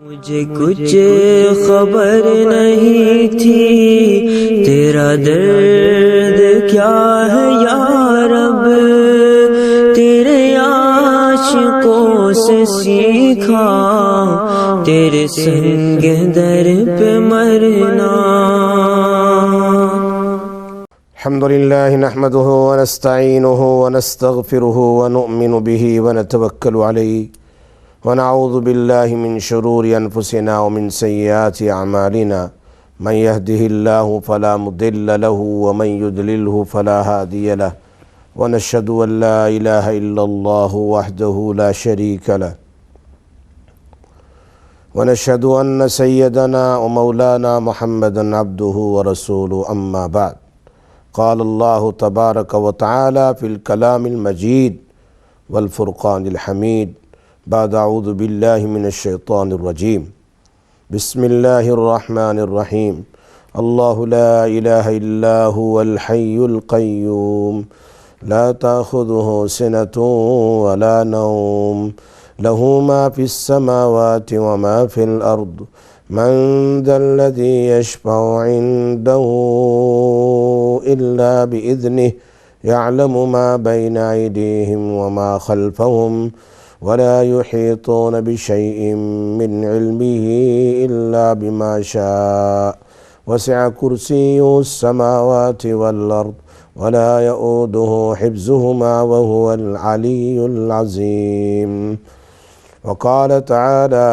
مجھے کچھ خبر نہیں تھی تیرا درد کیا ہے یا رب، تیرے عاشقوں سے سیکھا تیرے سنگ در پہ مرنا۔ الحمدللہ نحمده ونستعینه ونستغفره ونؤمن به ونتوکل علیہ ونعوذ باللہ من شرور انفسنا ومن سیئات اعمالنا، من يهده الله فلا مضل له ومن يضلله فلا هادي له، ونشهد ان لا اله الا الله وحده لا شريك له، ونشهد ان سيدنا ومولانا محمدا عبده ورسوله، اما بعد، قال الله تبارك وتعالى في الكلام المجيد والفرقان الحميد بعد اعوذ بالله من الشيطان الرجيم، بسم الله الرحمن الرحيم، الله لا إله إلا هو الحي القيوم لا تأخذه سنة ولا نوم له ما في السماوات وما في الأرض من ذا الذي يشفع عنده إلا بإذنه يعلم ما بين أيديهم وما خلفهم ولا يحيطون بشيء من علمه إلا بما شاء وسع كرسيه السماوات والأرض ولا يؤوده حفظهما وهو العلي العظيم، وقال تعالى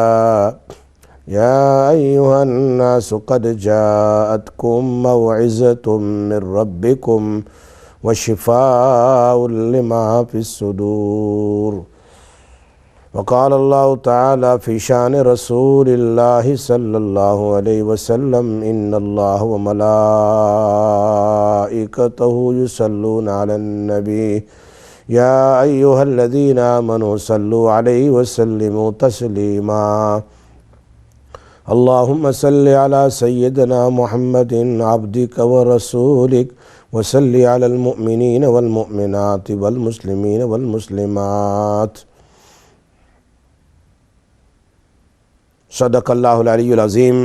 يا أيها الناس قد جاءتكم موعظة من ربكم وشفاء لما في الصدور، وقال الله تعالى في شان رسول الله صلى الله عليه وسلم إن الله وملائكته يصلون على النبي يا أيها الذين آمنوا صلوا عليه وسلموا تسليما، اللهم صل على سيدنا محمد عبدك ورسولك وصل على المؤمنين والمؤمنات والمسلمين والمسلمات، صدق اللہ العلی العظیم۔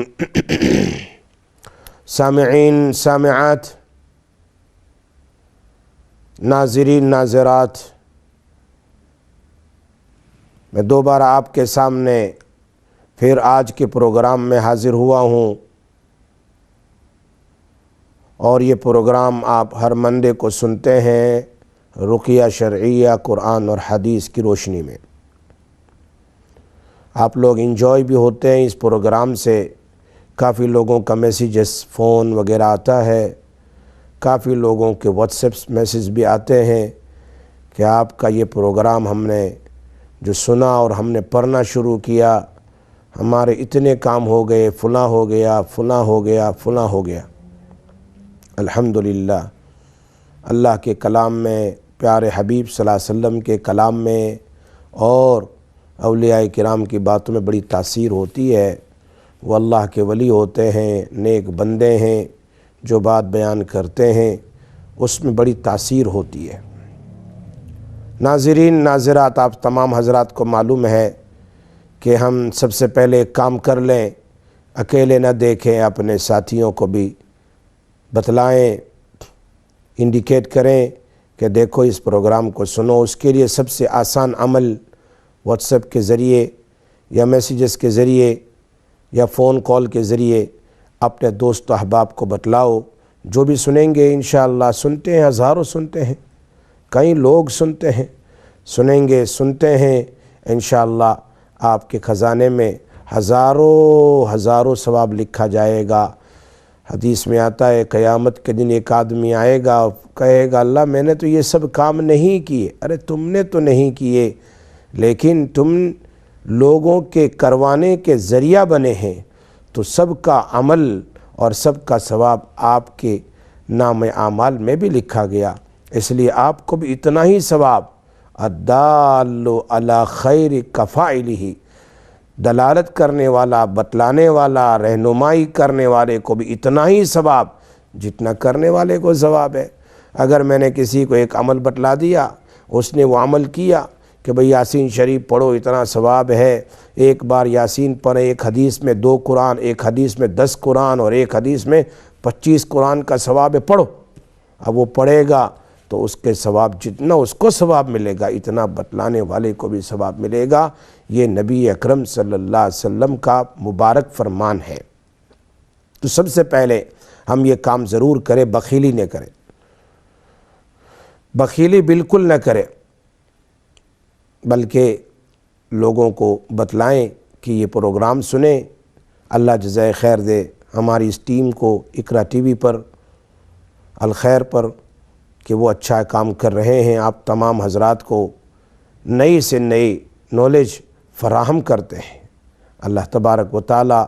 سامعین، سامعات، ناظرین، ناظرات، میں دوبارہ آپ کے سامنے پھر آج کے پروگرام میں حاضر ہوا ہوں، اور یہ پروگرام آپ ہر منڈے کو سنتے ہیں رقیہ شرعیہ قرآن اور حدیث کی روشنی میں۔ آپ لوگ انجوائے بھی ہوتے ہیں اس پروگرام سے، کافی لوگوں کا میسیجز فون وغیرہ آتا ہے، کافی لوگوں کے واٹس ایپ میسیج بھی آتے ہیں کہ آپ کا یہ پروگرام ہم نے جو سنا اور ہم نے پڑھنا شروع کیا، ہمارے اتنے کام ہو گئے، فلاں ہو گیا، فلاں ہو گیا، فلاں ہو گیا۔ الحمدللہ، اللہ کے کلام میں، پیارے حبیب صلی اللہ علیہ وسلم کے کلام میں اور اولیاء کرام کی باتوں میں بڑی تاثیر ہوتی ہے۔ وہ اللہ کے ولی ہوتے ہیں، نیک بندے ہیں، جو بات بیان کرتے ہیں اس میں بڑی تاثیر ہوتی ہے۔ ناظرین، ناظرات، آپ تمام حضرات کو معلوم ہے کہ ہم سب سے پہلے ایک کام کر لیں، اکیلے نہ دیکھیں، اپنے ساتھیوں کو بھی بتلائیں، انڈیکیٹ کریں کہ دیکھو اس پروگرام کو سنو۔ اس کے لیے سب سے آسان عمل واٹس ایپ کے ذریعے یا میسیجز کے ذریعے یا فون کال کے ذریعے اپنے دوست و احباب کو بتلاؤ، جو بھی سنیں گے انشاءاللہ، سنتے ہیں، ہزاروں سنتے ہیں، کئی لوگ سنتے ہیں، سنیں گے، سنتے ہیں، انشاءاللہ آپ کے خزانے میں ہزاروں ثواب لکھا جائے گا۔ حدیث میں آتا ہے قیامت کے دن ایک آدمی آئے گا، کہے گا اللہ میں نے تو یہ سب کام نہیں کیے۔ ارے تم نے تو نہیں کیے، لیکن تم لوگوں کے کروانے کے ذریعہ بنے ہیں، تو سب کا عمل اور سب کا ثواب آپ کے نام اعمال میں بھی لکھا گیا، اس لیے آپ کو بھی اتنا ہی ثواب۔ الدال علی خیر کفاعلہ، دلالت کرنے والا، بتلانے والا، رہنمائی کرنے والے کو بھی اتنا ہی ثواب جتنا کرنے والے کو ثواب ہے۔ اگر میں نے کسی کو ایک عمل بتلا دیا، اس نے وہ عمل کیا، کہ بھئی یاسین شریف پڑھو اتنا ثواب ہے، ایک بار یاسین پڑھیں، ایک حدیث میں 2 قرآن، ایک حدیث میں 10 قرآن اور ایک حدیث میں 25 قرآن کا ثواب ہے، پڑھو۔ اب وہ پڑھے گا تو اس کے ثواب جتنا اس کو ثواب ملے گا اتنا بتلانے والے کو بھی ثواب ملے گا۔ یہ نبی اکرم صلی اللہ علیہ وسلم کا مبارک فرمان ہے۔ تو سب سے پہلے ہم یہ کام ضرور کریں، بخیلی نہ کریں، بخیلی بالکل نہ کریں، بلکہ لوگوں کو بتلائیں کہ یہ پروگرام سنیں۔ اللہ جزائے خیر دے ہماری اس ٹیم کو، اقرا ٹی وی پر، الخیر پر، کہ وہ اچھا کام کر رہے ہیں، آپ تمام حضرات کو نئی سے نئی نالج فراہم کرتے ہیں۔ اللہ تبارک و تعالی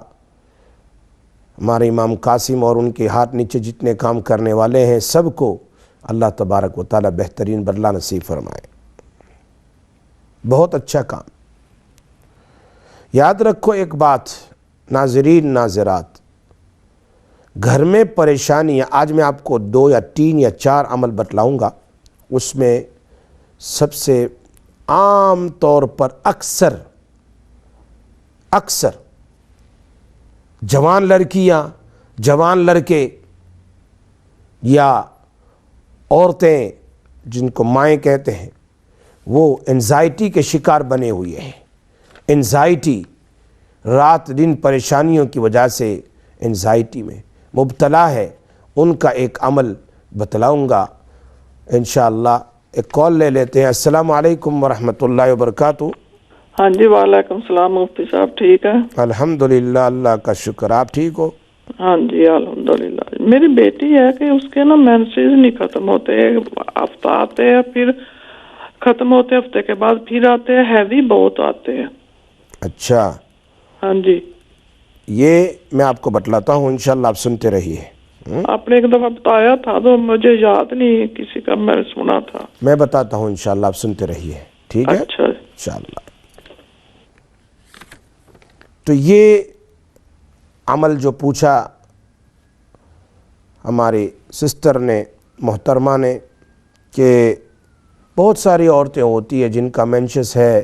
ہمارے امام قاسم اور ان کے ہاتھ نیچے جتنے کام کرنے والے ہیں سب کو اللہ تبارک و تعالی بہترین بدلہ نصیب فرمائے۔ بہت اچھا کام۔ یاد رکھو ایک بات ناظرین ناظرات، گھر میں پریشانیاں، آج میں آپ کو 2 یا 3 یا 4 عمل بتلاؤں گا، اس میں سب سے عام طور پر اکثر جوان لڑکیاں، جوان لڑکے یا عورتیں جن کو مائیں کہتے ہیں، وہ انزائٹی کے شکار بنے ہوئے ہیں۔ انزائٹی، رات دن پریشانیوں کی وجہ سے انزائٹی میں مبتلا ہے، ان کا ایک عمل بتلاؤں گا انشاءاللہ۔ ایک کال لے لیتے ہیں۔ السلام علیکم ورحمۃ اللہ وبرکاتہ۔ ہاں جی، وعلیکم السلام مفتی صاحب، ٹھیک ہے؟ الحمدللہ، اللہ کا شکر، آپ ٹھیک ہو؟ ہاں جی الحمدللہ۔ میری بیٹی ہے کہ اس کے نا مینسز نہیں ختم ہوتے، ہفتہ آتے ہیں پھر ختم ہوتے، ہفتے کے بعد پھر آتے ہیں، ہیوی بہت آتے ہیں۔ اچھا، ہاں جی، یہ میں آپ کو بتلاتا ہوں، انشاءاللہ آپ سنتے رہیے۔ آپ نے ایک دفعہ بتایا تھا تو مجھے یاد نہیں، کسی کا میں نے سنا تھا۔ میں بتاتا ہوں انشاءاللہ، آپ سنتے رہیے، ٹھیک ہے؟ اچھا، انشاءاللہ۔ تو یہ عمل جو پوچھا ہماری سسٹر نے، محترمہ نے، کہ بہت ساری عورتیں ہوتی ہیں جن کا مینشس ہے،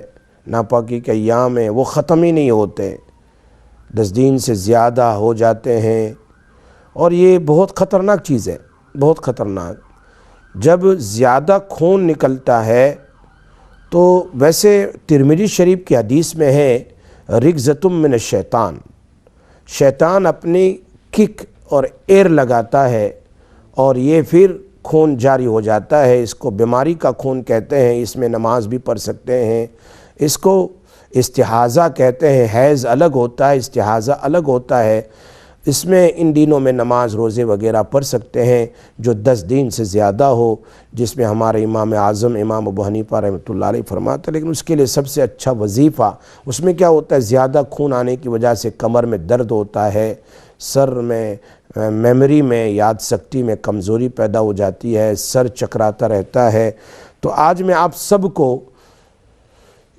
ناپاکی کے ایام ہیں، وہ ختم ہی نہیں ہوتے، 10 دن سے زیادہ ہو جاتے ہیں، اور یہ بہت خطرناک چیز ہے، بہت خطرناک۔ جب زیادہ خون نکلتا ہے تو ویسے ترمذی شریف کی حدیث میں ہے رکزتم من الشیطان، شیطان اپنی کک اور ایر لگاتا ہے اور یہ پھر خون جاری ہو جاتا ہے۔ اس کو بیماری کا خون کہتے ہیں، اس میں نماز بھی پڑھ سکتے ہیں، اس کو استحاضہ کہتے ہیں، حیض الگ ہوتا ہے، استحاضہ الگ ہوتا ہے۔ اس میں ان دنوں میں نماز روزے وغیرہ پڑھ سکتے ہیں جو 10 دن سے زیادہ ہو، جس میں ہمارے امام اعظم امام ابو حنیفہ رحمۃ اللہ علیہ فرماتے ہیں۔ لیکن اس کے لیے سب سے اچھا وظیفہ، اس میں کیا ہوتا ہے، زیادہ خون آنے کی وجہ سے کمر میں درد ہوتا ہے، سر میں، میموری میں، یاد شکتی میں کمزوری پیدا ہو جاتی ہے، سر چکراتا رہتا ہے۔ تو آج میں آپ سب کو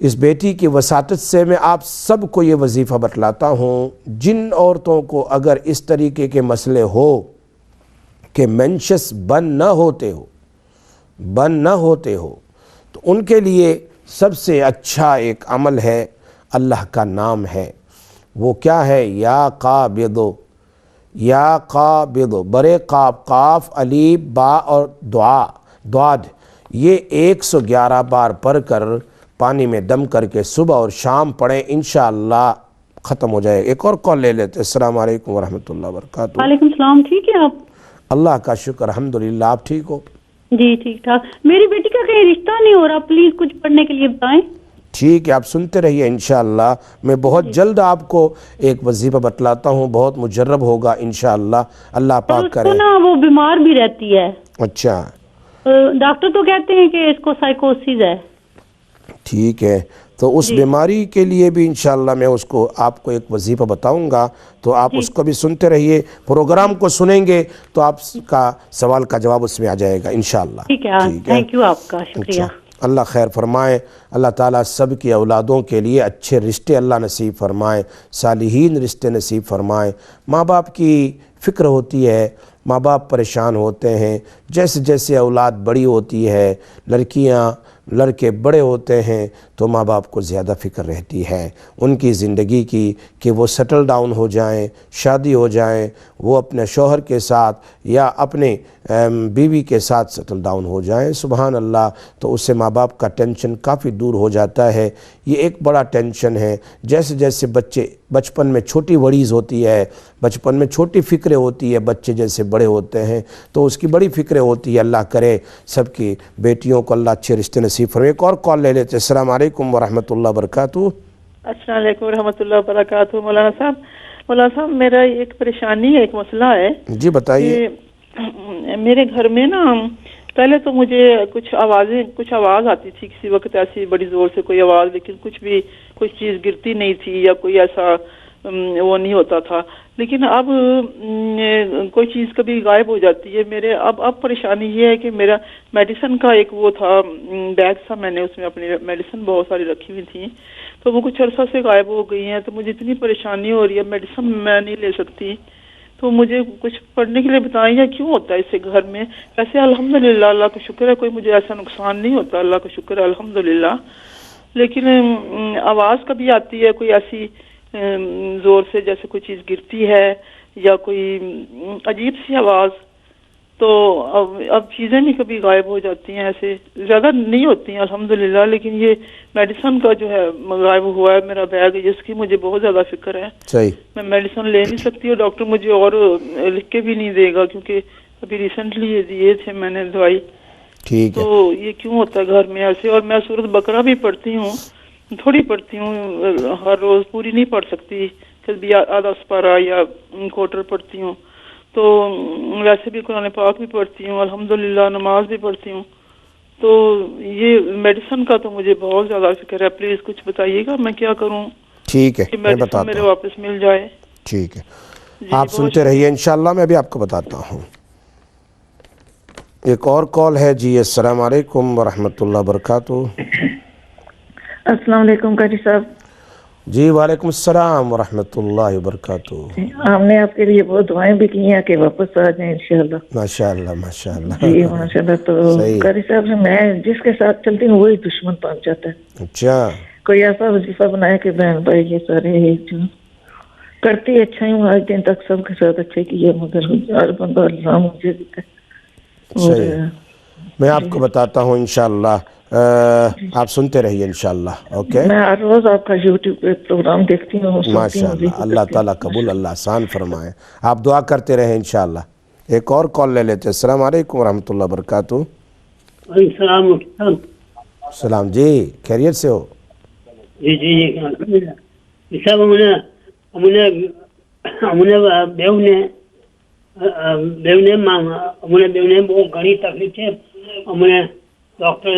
اس بیٹی کی وساطت سے میں آپ سب کو یہ وظیفہ بتلاتا ہوں، جن عورتوں کو اگر اس طریقے کے مسئلے ہو کہ مینشس بند نہ ہوتے ہو تو ان کے لیے سب سے اچھا ایک عمل ہے، اللہ کا نام ہے۔ وہ کیا ہے؟ یا قابض، یا قابض، برے قاف، قاف، الف، با اور دعاد، یہ 111 بار پڑھ کر پانی میں دم کر کے صبح اور شام پڑھیں، انشاءاللہ ختم ہو جائے۔ ایک اور کال لے لیتے ہیں۔ السلام علیکم ورحمۃ اللہ وبرکاتہ۔ وعلیکم السلام، ٹھیک ہے آپ؟ اللہ کا شکر، الحمدللہ، آپ ٹھیک ہو؟ جی ٹھیک ٹھاک۔ میری بیٹی کا کہیں رشتہ نہیں ہو رہا، پلیز کچھ پڑھنے کے لیے بتائیں۔ ٹھیک ہے، آپ سنتے رہیے، انشاءاللہ میں بہت جلد آپ کو ایک وظیفہ بتلاتا ہوں، بہت مجرب ہوگا انشاءاللہ، اللہ پاک کرے۔ نا وہ بیمار بھی رہتی ہے۔ اچھا، ڈاکٹر تو کہتے ہیں کہ اس کو سائیکوسس ہے۔ ٹھیک ہے، تو اس بیماری کے لیے بھی انشاءاللہ میں اس کو آپ کو ایک وظیفہ بتاؤں گا، تو آپ اس کو بھی سنتے رہیے، پروگرام کو سنیں گے تو آپ کا سوال کا جواب اس میں آ جائے گا انشاءاللہ۔ ٹھیک ہے، تھینک یو، آپ کا شکریہ۔ اللہ خیر فرمائے، اللہ تعالیٰ سب کی اولادوں کے لیے اچھے رشتے اللہ نصیب فرمائے، صالحین رشتے نصیب فرمائے۔ ماں باپ کی فکر ہوتی ہے، ماں باپ پریشان ہوتے ہیں، جیسے جیسے اولاد بڑی ہوتی ہے، لڑکیاں لڑکے بڑے ہوتے ہیں تو ماں باپ کو زیادہ فکر رہتی ہے ان کی زندگی کی کہ وہ سیٹل ڈاؤن ہو جائیں، شادی ہو جائیں، وہ اپنے شوہر کے ساتھ یا اپنے بیوی کے ساتھ سیٹل ڈاؤن ہو جائیں. سبحان اللہ. تو اس سے ماں باپ کا ٹینشن کافی دور ہو جاتا ہے. یہ ایک بڑا ٹینشن ہے. جیسے جیسے بچے بچپن میں چھوٹی وڑیز ہوتی ہے، بچپن میں چھوٹی فکریں ہوتی ہے، بچے جیسے بڑے ہوتے ہیں تو اس کی بڑی فکریں ہوتی ہے. اللہ کرے سب کی بیٹیوں کو اللہ اچھے رشتے نصیب فرمائے. ایک اور کال لے لیتے. السلام علیکم ورحمۃ اللہ وبرکاتہ. السلام علیکم ورحمۃ اللہ وبرکاتہ. مولانا صاحب میرا ایک پریشانی ہے، ایک مسئلہ ہے. جی بتائیے. کہ میرے گھر میں نا پہلے تو مجھے کچھ آواز آتی تھی کسی وقت ایسی بڑی زور سے کوئی آواز، لیکن کوئی چیز گرتی نہیں تھی یا کوئی ایسا وہ نہیں ہوتا تھا. لیکن اب کوئی چیز کبھی غائب ہو جاتی ہے میرے. اب پریشانی یہ ہے کہ میرا میڈیسن کا ایک وہ تھا بیگ تھا، میں نے اس میں اپنی میڈیسن بہت ساری رکھی ہوئی تھیں، تو وہ کچھ عرصہ سے غائب ہو گئی ہیں. تو مجھے اتنی پریشانی ہو رہی ہے، میڈیسن میں نہیں لے سکتی. تو مجھے کچھ پڑھنے کے لیے بتائیں یا کیوں ہوتا ہے اس سے گھر میں. ویسے الحمدللہ اللہ کا شکر ہے کوئی مجھے ایسا نقصان نہیں ہوتا، اللہ کا شکر ہے الحمدللہ. لیکن آواز کبھی آتی ہے کوئی ایسی زور سے جیسے کوئی چیز گرتی ہے یا کوئی عجیب سی آواز. تو اب چیزیں بھی کبھی غائب ہو جاتی ہیں، ایسے زیادہ نہیں ہوتی ہیں الحمدللہ. لیکن یہ میڈیسن کا جو ہے غائب ہوا ہے میرا بیگ، جس کی مجھے بہت زیادہ فکر ہے. صحیح. میں میڈیسن لے نہیں سکتی اور ڈاکٹر مجھے اور لکھ کے بھی نہیں دے گا، کیونکہ ابھی ریسنٹلی یہ دیے تھے میں نے دوائی. ٹھیک ہے. تو یہ کیوں ہوتا ہے گھر میں ایسے؟ اور میں سورۃ بقرہ بھی پڑھتی ہوں، تھوڑی پڑھتی ہوں، ہر روز پوری نہیں پڑھ سکتی، پھر بھی آدھا سپارہ یا کوٹر پڑھتی ہوں. تو ویسے بھی قرآن پاک بھی پڑھتی ہوں الحمدللہ، نماز بھی پڑھتی ہوں. تو یہ میڈیسن کا تو مجھے بہت زیادہ فکر ہے. پلیز کچھ بتائیے گا میں کیا کروں ٹھیک ہے کہ میں میڈیسن بتاتا میرے ہوں. واپس مل جائے. ٹھیک ہے جی آپ سنتے رہیے انشاءاللہ. میں بھی آپ کو بتاتا ہوں. ایک اور کال ہے. جی السلام علیکم ورحمۃ اللہ وبرکاتہ. السلام علیکم قاری صاحب. جی وعلیکم السلام ورحمۃ اللہ وبرکاتہ. ہم نے آپ کے لیے بہت دعائیں بھی کی ہیں کہ واپس آ جائیں انشاءاللہ. ماشاء اللہ ماشاء اللہ. جی ماشاء اللہ. تو صحیح. قاری صاحب میں جس کے ساتھ چلتی ہوں وہی دشمن پہنچ جاتا ہے. اچھا. کوئی ایسا وظیفہ بنایا کہ بہن بھائی یہ سارے جو کرتی اچھا ہی ہوں، آج دن تک سب کے ساتھ اچھا کیا، مگر ہر بندہ الزام مجھے دیتا ہے. صحیح. میں آپ کو بتاتا ہوں انشاءاللہ. آپ سنتے رہیے انشاءاللہ. اوکے. میں ہر روز آپ کا یوٹیوب پہ پروگرام دیکھتی ہوں، سنتی ماشاء ہوں. اللہ. اللہ تعالیٰ قبول اللہ آسان فرمائے. آپ دعا کرتے رہیں انشاءاللہ. ایک اور کال لے لیتے. السلام علیکم ورحمۃ اللہ وبرکاتہ. السلام علیکم. السلام. جی خیریت سے ہو؟ جی جی جی الحمدللہ. صاحب બેવને બહુ ઘણી તકલીફ છે. અમને ડૉક્ટર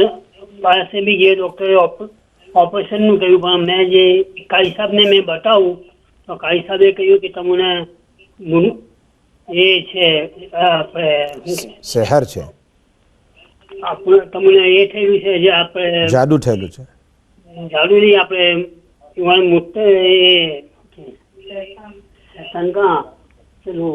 પાસે બી ગયે, ડૉક્ટરે ઓપરેશનનું કહ્યું, પણ મેં જે કાળી સાહેબને મેં બતાવું તો કાળી સાહેબે કહ્યું કે તમને એ છે શહેર છે, તમને એ થયેલું છે, જે આપણે જાદુ થયેલું છે. જાદુ નહીં, આપણે મોટે શંકા પેલું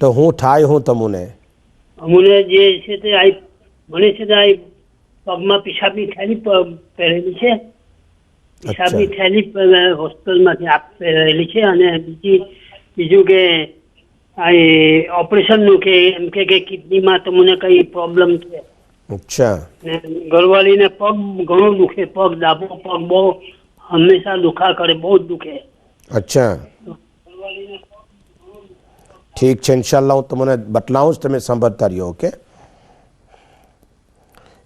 તો હું થાય હું તમને અમને જે છે તે આ મને છે તે આ પગમાં પિશાબની થેલી પહેરેલી છે. પિશાબની થેલી હોસ્પિટલમાંથી આપ પહેરેલી છે. અને બીજું કે આ ઓપરેશનનું કે એમ કે કિડનીમાં તમને કઈ પ્રોબ્લેમ છે. અચ્છા. ઘરવાળીને પગ ઘણો દુખે, પગ ડાબો પગ બહુ હંમેશા દુખા કરે, બહુ જ દુખે. અચ્છા ઠીક છે ઇન્શાલ્લાહ હું તમને બતલાવું જ, તમે સાંભળતા રહ્યો. ઓકે.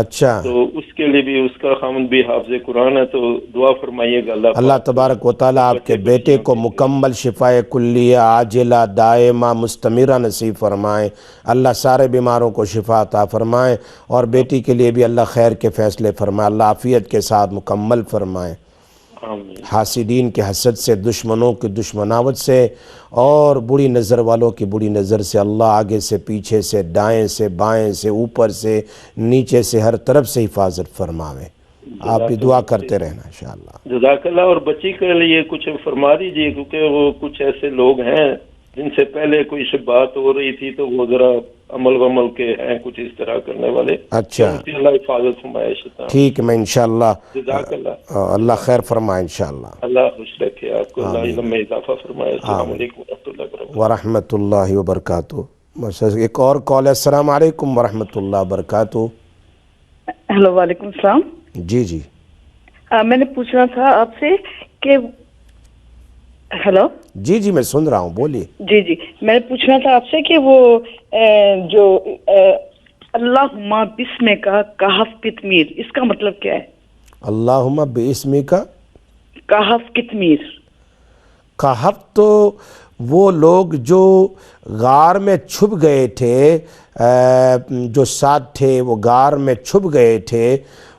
اچھا، تو اس کے لیے بھی اس کا خامد بھی حافظ قرآن ہے، تو دعا فرمائیے گا اللہ تبارک و تعالیٰ آپ کے بیٹے کو مکمل شفائے کلیہ عاجلہ دائمہ مستمرہ نصیب فرمائیں، اللہ سارے بیماروں کو شفا عطا فرمائیں، اور بیٹی کے لیے بھی اللہ خیر کے فیصلے فرمائیں، اللہ عافیت کے ساتھ مکمل فرمائیں، آمین۔ حاسدین کے حسد سے، دشمنوں کی دشمناوت سے، اور بری نظر والوں کی بری نظر سے اللہ آگے سے پیچھے سے دائیں سے بائیں سے اوپر سے نیچے سے ہر طرف سے حفاظت فرماویں۔ آپ بھی دعا کرتے رہنا انشاءاللہ۔ جزاک اللہ۔ اور بچی کے لیے کچھ فرما دیجیے، کیونکہ وہ کچھ ایسے لوگ ہیں جن سے پہلے کوئی بات ہو رہی تھی تو وہ ذرا عمل ومل کے ہیں کچھ اس طرح کرنے والے۔ اچھا، ان کی اللہ حفاظت فرمائے شیطان۔ ٹھیک ہے، میں انشاءاللہ جزاک اللہ۔ اللہ خیر فرمائے انشاءاللہ۔ اللہ خوش رکھے آپ کو، اللہ علم میں اضافہ فرمائے۔ السلام علیکم ورحمۃ اللہ وبرکاتہ۔ ورحمۃ اللہ وبرکاتہ۔ ایک اور کال ہے۔ السلام علیکم ورحمۃ اللہ وبرکاتہ۔ ہیلو، وعلیکم السلام۔ جی جی میں نے پوچھنا تھا آپ سے کہ ہیلو جی جی میں سن رہا ہوں، بولیے۔ جی میں نے پوچھنا تھا آپ سے کہ وہ جو اللہم بسم کا کہف کتمیر، اس کا مطلب کیا ہے؟ اللہم باسمک کہف کتمیر۔ کہف تو وہ لوگ جو غار میں چھپ گئے تھے، جو ساتھ تھے وہ غار میں چھپ گئے تھے،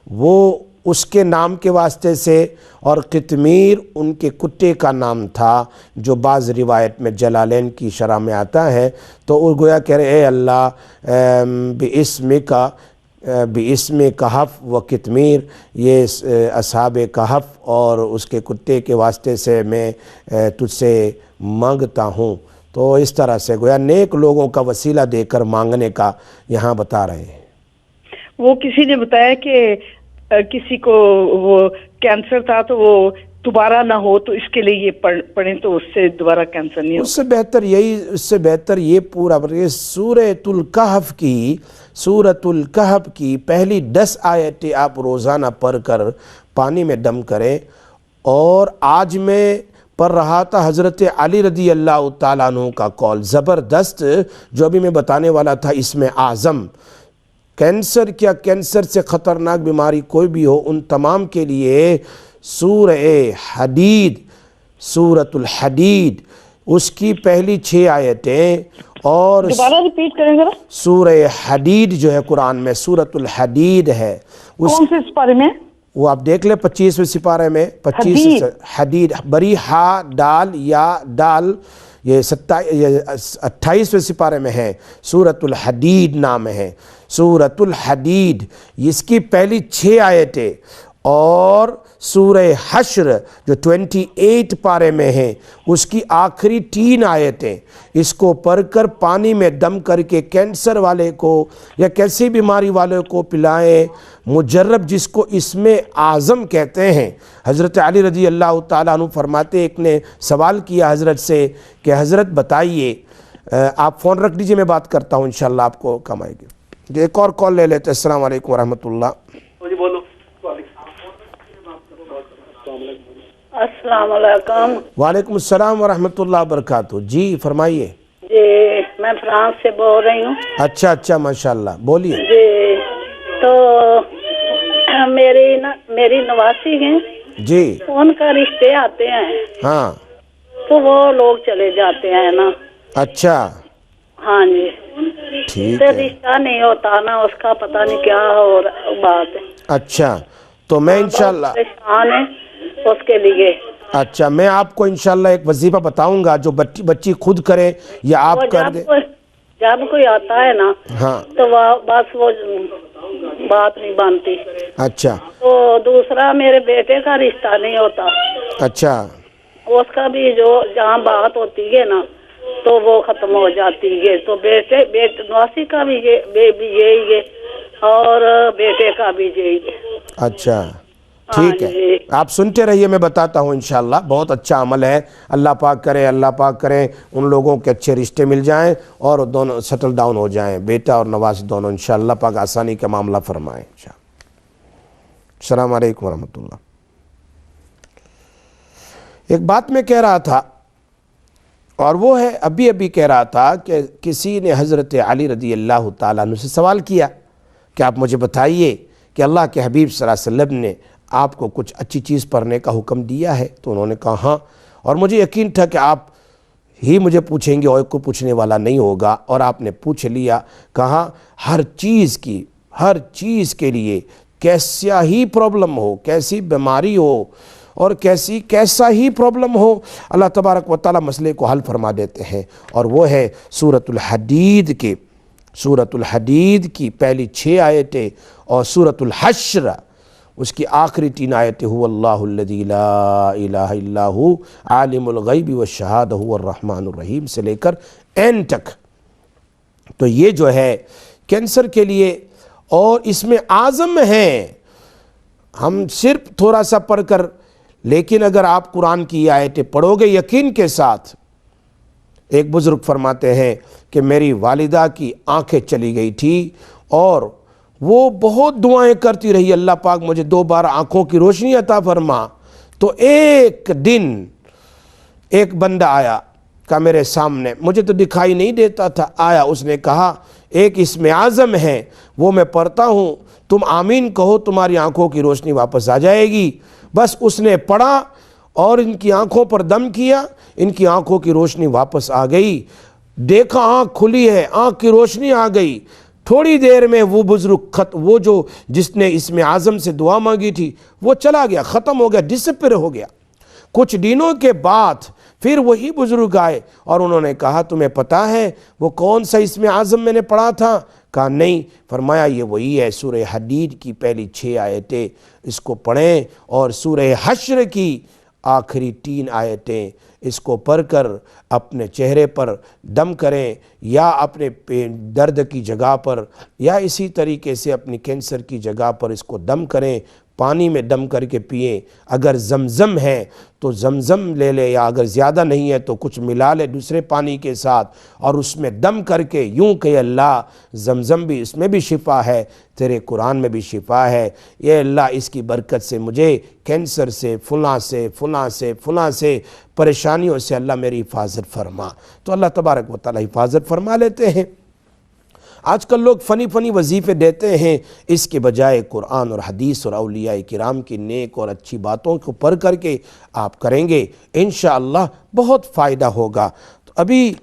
وہ اس کے نام کے واسطے سے، اور قطمیر ان کے کتے کا نام تھا، جو بعض روایت میں جلالین کی شرح میں آتا ہے۔ تو وہ گویا کہہ رہے اے اللہ باسم کہف و قطمیر، یہ اصحاب کہف اور اس کے کتے کے واسطے سے میں تجھ سے مانگتا ہوں۔ تو اس طرح سے گویا نیک لوگوں کا وسیلہ دے کر مانگنے کا یہاں بتا رہے ہیں۔ وہ کسی نے بتایا کہ کسی کو وہ کینسر تھا تو وہ دوبارہ نہ ہو، تو اس کے لیے یہ پڑھیں تو اس سے دوبارہ کینسر نہیں ہو۔ اس سے بہتر یہ پورا سورۃ الکہف کی پہلی 10 آیتیں آپ روزانہ پڑھ کر پانی میں دم کریں۔ اور آج میں پڑھ رہا تھا حضرت علی رضی اللہ تعالیٰ عنہ کا قول زبردست، جو ابھی میں بتانے والا تھا، اس میں اعظم کینسر، کیا کینسر سے خطرناک بیماری کوئی بھی ہو، ان تمام کے لیے سورۃ الحدید اس کی پہلی 6 آیتیں، اور دوبارہ ریپیٹ کریں ذرا۔ سورہ حدید جو ہے قرآن میں سورۃ الحدید ہے، کون سے سپارے میں؟ وہ آپ دیکھ لیں 25ویں سپارے میں، 25 حدید، بری ہا ڈال یا ڈال، یہ 28ویں سپارے میں ہے، سورۃ الحدید نام ہے، سورۃ الحدید، اس کی پہلی 6 آیتیں، اور سورہ حشر جو 28 پارے میں ہیں اس کی آخری 3 آیتیں، اس کو پڑھ کر پانی میں دم کر کے کینسر والے کو یا کیسی بیماری والے کو پلائیں، مجرب جس کو اسم اعظم کہتے ہیں۔ حضرت علی رضی اللہ تعالیٰ عنہ فرماتے، ایک نے سوال کیا حضرت سے کہ حضرت بتائیے، آپ فون رکھ دیجئے، میں بات کرتا ہوں، انشاءاللہ آپ کو کم آئے گی۔ ایک اور کال لے لیتے۔ السلام علیکم ورحمۃ اللہ۔ السلام علیکم۔ وعلیکم السلام ورحمۃ اللہ وبرکاتہ۔ جی فرمائیے۔ جی میں فرانس سے بول رہی ہوں۔ اچھا ماشاءاللہ، بولیے۔ جی تو میری نواسی ہیں جی، ان کا رشتے آتے ہیں، ہاں، تو وہ لوگ چلے جاتے ہیں نا۔ اچھا، ہاں جی، ٹھیک تو ہے، رشتہ نہیں ہوتا نا، اس کا پتہ نہیں کیا ہو بات ہے۔ اچھا تو میں انشاءاللہ پریشان ہے اس کے لیے۔ اچھا میں آپ کو انشاءاللہ ایک وظیفہ بتاؤں گا جو بچی خود کرے یا آپ کر دیں۔ جب کوئی آتا ہے نا ہاں، تو بس وہ بات نہیں بنتی۔ اچھا تو دوسرا میرے بیٹے کا رشتہ نہیں ہوتا، اچھا، اس کا بھی جو جہاں بات ہوتی ہے نا تو وہ ختم ہو جاتی ہے۔ تو بیٹے نواسی کا بھی یہی ہے اور بیٹے کا بھی یہی ہے۔ اچھا ٹھیک ہے، آپ سنتے رہیے، میں بتاتا ہوں انشاءاللہ، بہت اچھا عمل ہے۔ اللہ پاک کرے ان لوگوں کے اچھے رشتے مل جائیں اور دونوں سیٹل ڈاؤن ہو جائیں، بیٹا اور نواز دونوں، انشاءاللہ پاک آسانی کا معاملہ فرمائیں۔ السلام علیکم ورحمۃ اللہ۔ ایک بات میں کہہ رہا تھا، اور وہ ہے ابھی کہہ رہا تھا کہ کسی نے حضرت علی رضی اللہ تعالیٰ عنہ سے سوال کیا کہ آپ مجھے بتائیے کہ اللہ کے حبیب صلی اللہ علیہ وسلم نے آپ کو کچھ اچھی چیز پڑھنے کا حکم دیا ہے؟ تو انہوں نے کہا ہاں، اور مجھے یقین تھا کہ آپ ہی مجھے پوچھیں گے اور کوئی پوچھنے والا نہیں ہوگا، اور آپ نے پوچھ لیا۔ کہا ہر چیز کے لیے کیسا ہی پرابلم ہو، کیسی بیماری ہو اور کیسا ہی پرابلم ہو، اللہ تبارک و تعالیٰ مسئلے کو حل فرما دیتے ہیں، اور وہ ہے سورۃ الحدید کی پہلی 6 آیتیں اور سورۃ الحشر اس کی آخری 3 آیتیں، هو اللہ الذی لا الہ الا هو عالم الغیب والشہادہ هو الرحمن الرحیم سے لے کر این تک۔ تو یہ جو ہے کینسر کے لیے، اور اس میں اعظم ہیں، ہم صرف تھوڑا سا پڑھ کر، لیکن اگر آپ قرآن کی آیتیں پڑھو گے یقین کے ساتھ، ایک بزرگ فرماتے ہیں کہ میری والدہ کی آنکھیں چلی گئی تھی اور وہ بہت دعائیں کرتی رہی، اللہ پاک مجھے 2 بار آنکھوں کی روشنی عطا فرما۔ تو ایک دن ایک بندہ آیا، کہا میرے سامنے، مجھے تو دکھائی نہیں دیتا تھا، آیا، اس نے کہا ایک اسم اعظم ہے، وہ میں پڑھتا ہوں، تم آمین کہو، تمہاری آنکھوں کی روشنی واپس آ جائے گی۔ بس اس نے پڑھا اور ان کی آنکھوں پر دم کیا، ان کی آنکھوں کی روشنی واپس آ گئی، دیکھا آنکھ کھلی ہے، آنکھ کی روشنی آ گئی۔ تھوڑی دیر میں وہ بزرگ وہ جو جس نے اسم اعظم سے دعا مانگی تھی وہ چلا گیا، ختم ہو گیا، ڈسپیئر ہو گیا۔ کچھ دنوں کے بعد پھر وہی بزرگ آئے اور انہوں نے کہا تمہیں پتہ ہے وہ کون سا اسم اعظم میں نے پڑھا تھا؟ کہا نہیں۔ فرمایا یہ وہی ہے، سورہ حدید کی پہلی 6 آیتیں، اس کو پڑھیں، اور سورہ حشر کی آخری 3 آیتیں اس کو پڑھ کر اپنے چہرے پر دم کریں، یا اپنے درد کی جگہ پر، یا اسی طریقے سے اپنی کینسر کی جگہ پر اس کو دم کریں، پانی میں دم کر کے پئیں۔ اگر زمزم ہے تو زمزم لے لے، یا اگر زیادہ نہیں ہے تو کچھ ملا لے دوسرے پانی کے ساتھ، اور اس میں دم کر کے یوں کہ اللہ زمزم بھی، اس میں بھی شفا ہے، تیرے قرآن میں بھی شفا ہے، یہ اللہ اس کی برکت سے مجھے کینسر سے، فلاں سے پریشانیوں سے اللہ میری حفاظت فرما۔ تو اللہ تبارک و تعالی حفاظت فرما لیتے ہیں۔ آج کل لوگ فنی وظیفے دیتے ہیں، اس کے بجائے قرآن اور حدیث اور اولیاء کرام کی نیک اور اچھی باتوں کو پڑھ کر کے آپ کریں گے، انشاءاللہ بہت فائدہ ہوگا۔ تو ابھی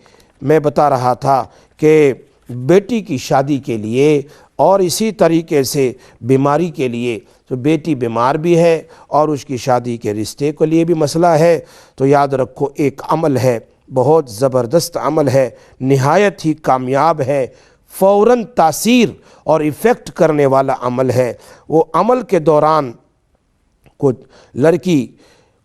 میں بتا رہا تھا کہ بیٹی کی شادی کے لیے اور اسی طریقے سے بیماری کے لیے، تو بیٹی بیمار بھی ہے اور اس کی شادی کے رشتے کے لیے بھی مسئلہ ہے، تو یاد رکھو ایک عمل ہے، بہت زبردست عمل ہے، نہایت ہی کامیاب ہے، فوراً تاثیر اور ایفیکٹ کرنے والا عمل ہے۔ وہ عمل کے دوران کچھ لڑکی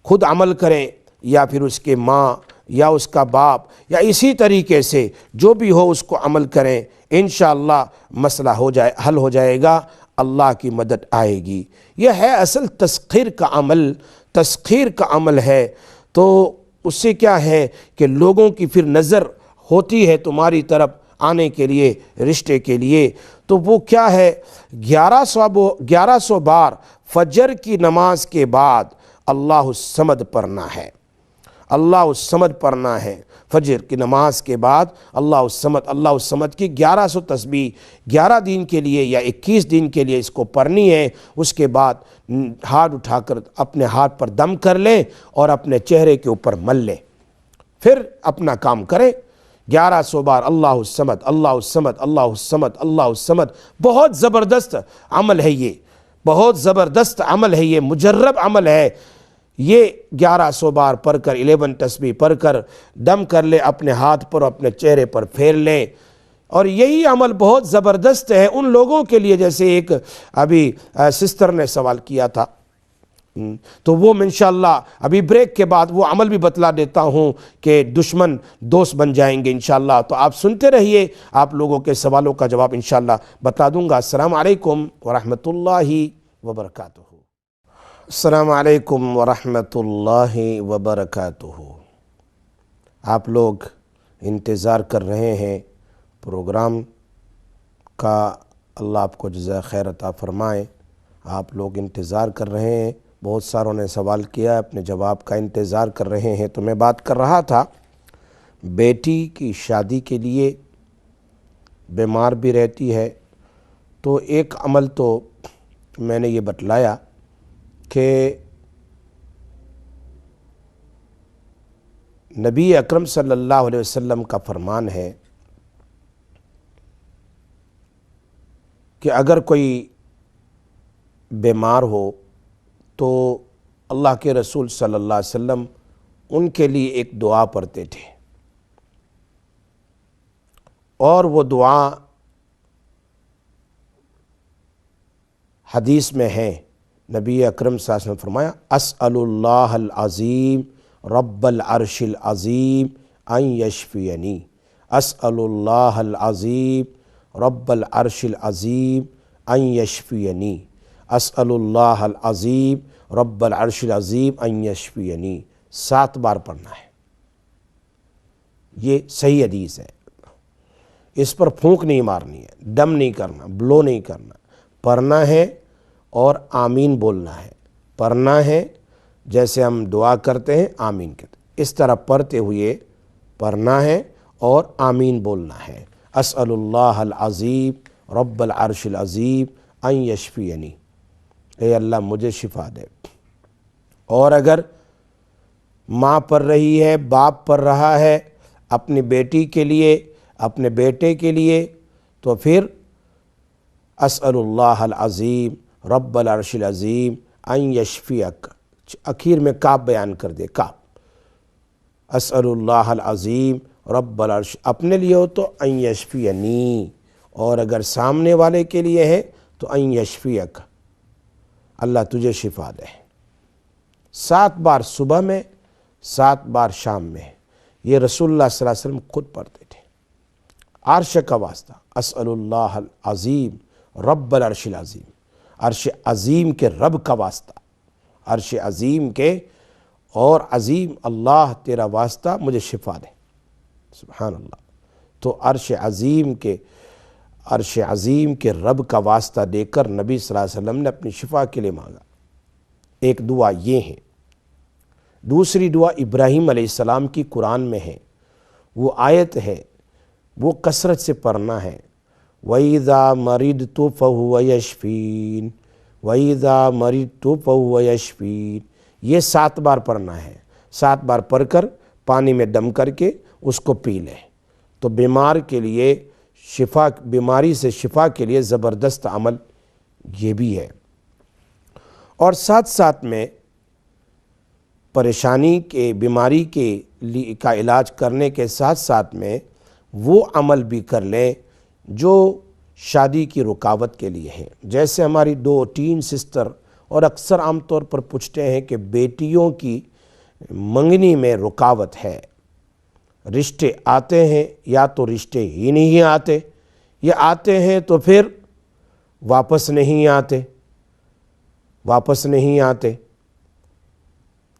خود عمل کریں، یا پھر اس کے ماں یا اس کا باپ، یا اسی طریقے سے جو بھی ہو اس کو عمل کریں، انشاءاللہ مسئلہ حل ہو جائے گا، اللہ کی مدد آئے گی۔ یہ ہے اصل تسخیر کا عمل ہے۔ تو اس سے کیا ہے کہ لوگوں کی پھر نظر ہوتی ہے تمہاری طرف آنے کے لیے، رشتے کے لیے، تو وہ کیا ہے، 1100 بار فجر کی نماز کے بعد اللہ الصمد پڑھنا ہے، اللہ الصمد پڑھنا ہے۔ فجر کی نماز کے بعد اللہ الصمد کی 1100 تسبیح 11 دن کے لیے یا 21 دن کے لیے اس کو پڑھنی ہے۔ اس کے بعد ہاتھ اٹھا کر اپنے ہاتھ پر دم کر لیں اور اپنے چہرے کے اوپر مل لیں، پھر اپنا کام کریں۔ 1100 بار اللہ الصمد، اللہ الصمد، اللہ الصمد، اللہ الصمد۔ بہت زبردست عمل ہے یہ، بہت زبردست عمل ہے یہ، مجرب عمل ہے یہ۔ 1100 بار پڑھ کر 11 تسبیح پڑھ کر دم کر لے، اپنے ہاتھ پر اپنے چہرے پر پھیر لیں۔ اور یہی عمل بہت زبردست ہے ان لوگوں کے لیے، جیسے ایک ابھی سسٹر نے سوال کیا تھا، تو وہ انشاءاللہ ابھی بریک کے بعد وہ عمل بھی بتلا دیتا ہوں کہ دشمن دوست بن جائیں گے انشاءاللہ۔ تو آپ سنتے رہیے، آپ لوگوں کے سوالوں کا جواب انشاءاللہ بتا دوں گا۔ السلام علیکم ورحمۃ اللہ وبرکاتہ۔ السلام علیکم ورحمۃ اللہ وبرکاتہ۔ آپ لوگ انتظار کر رہے ہیں پروگرام کا، اللہ آپ کو جزائے خیر عطا فرمائے۔ آپ لوگ انتظار کر رہے ہیں، بہت ساروں نے سوال کیا، اپنے جواب کا انتظار کر رہے ہیں۔ تو میں بات کر رہا تھا بیٹی کی شادی کے لیے، بیمار بھی رہتی ہے تو ایک عمل تو میں نے یہ بتلایا کہ نبی اکرم صلی اللہ علیہ وسلم کا فرمان ہے کہ اگر کوئی بیمار ہو تو اللہ کے رسول صلی اللہ علیہ وسلم ان کے لیے ایک دعا پڑھتے تھے، اور وہ دعا حدیث میں ہے، نبی اکرم صلی اللہ علیہ وسلم نے فرمایا اسأل اللہ العظیم رب العرش العظیم ان یشفینی، اسأل اللہ العظیم رب العرش العظیم ان یشفینی، اسأل اللہ العظیم رب العرش العظیم ان یشفینی، 7 بار پڑھنا ہے۔ یہ صحیح حدیث ہے، اس پر پھونک نہیں مارنی ہے، دم نہیں کرنا، بلو نہیں کرنا، پڑھنا ہے اور آمین بولنا ہے، پڑھنا ہے جیسے ہم دعا کرتے ہیں آمین کہتے ہیں، اس طرح پڑھتے ہوئے پڑھنا ہے اور آمین بولنا ہے۔ اسأل اللہ العظیم رب العرش العظیم ان یشفینی، اے اللہ مجھے شفا دے۔ اور اگر ماں پڑھ رہی ہے، باپ پڑھ رہا ہے اپنی بیٹی کے لیے، اپنے بیٹے کے لیے، تو پھر اسأل اللہ العظیم رب العرش العظیم ان یشفیک، اخیر میں کاف بیان کر دے، کاف، اسأل اللہ العظیم رب العرش، اپنے لیے ہو تو ان یشفینی، اور اگر سامنے والے کے لیے ہے تو ان یشفیک، اللہ تجھے شفا دے۔ 7 بار صبح میں، 7 بار شام میں، یہ رسول اللہ صلی اللہ علیہ وسلم خود پڑھتے تھے۔ عرش کا واسطہ، اسأل اللہ العظیم رب العرش العظیم، عرش عظیم کے رب کا واسطہ، عرش عظیم کے، اور عظیم اللہ تیرا واسطہ مجھے شفا دے، سبحان اللہ۔ تو عرش عظیم کے رب کا واسطہ دے کر نبی صلی اللہ علیہ وسلم نے اپنی شفا کے لیے مانگا۔ ایک دعا یہ ہے۔ دوسری دعا ابراہیم علیہ السلام کی قرآن میں ہے، وہ آیت ہے، وہ کثرت سے پڑھنا ہے۔ وَإِذَا مَرِضْتُ فَهُوَ يَشْفِينِ، وَإِذَا مَرِضْتُ فَهُوَ يَشْفِينِ، یہ 7 بار پڑھنا ہے۔ 7 بار پڑھ کر پانی میں دم کر کے اس کو پی لیں، تو بیمار کے لیے شفا، بیماری سے شفا کے لیے زبردست عمل یہ بھی ہے۔ اور ساتھ ساتھ میں پریشانی کے، بیماری کا علاج کرنے کے ساتھ ساتھ میں وہ عمل بھی کر لیں جو شادی کی رکاوٹ کے لیے ہیں۔ جیسے ہماری 2-3 سسٹر، اور اکثر عام طور پر پوچھتے ہیں کہ بیٹیوں کی منگنی میں رکاوٹ ہے، رشتے آتے ہیں یا تو رشتے ہی نہیں آتے، یا آتے ہیں تو پھر واپس نہیں آتے،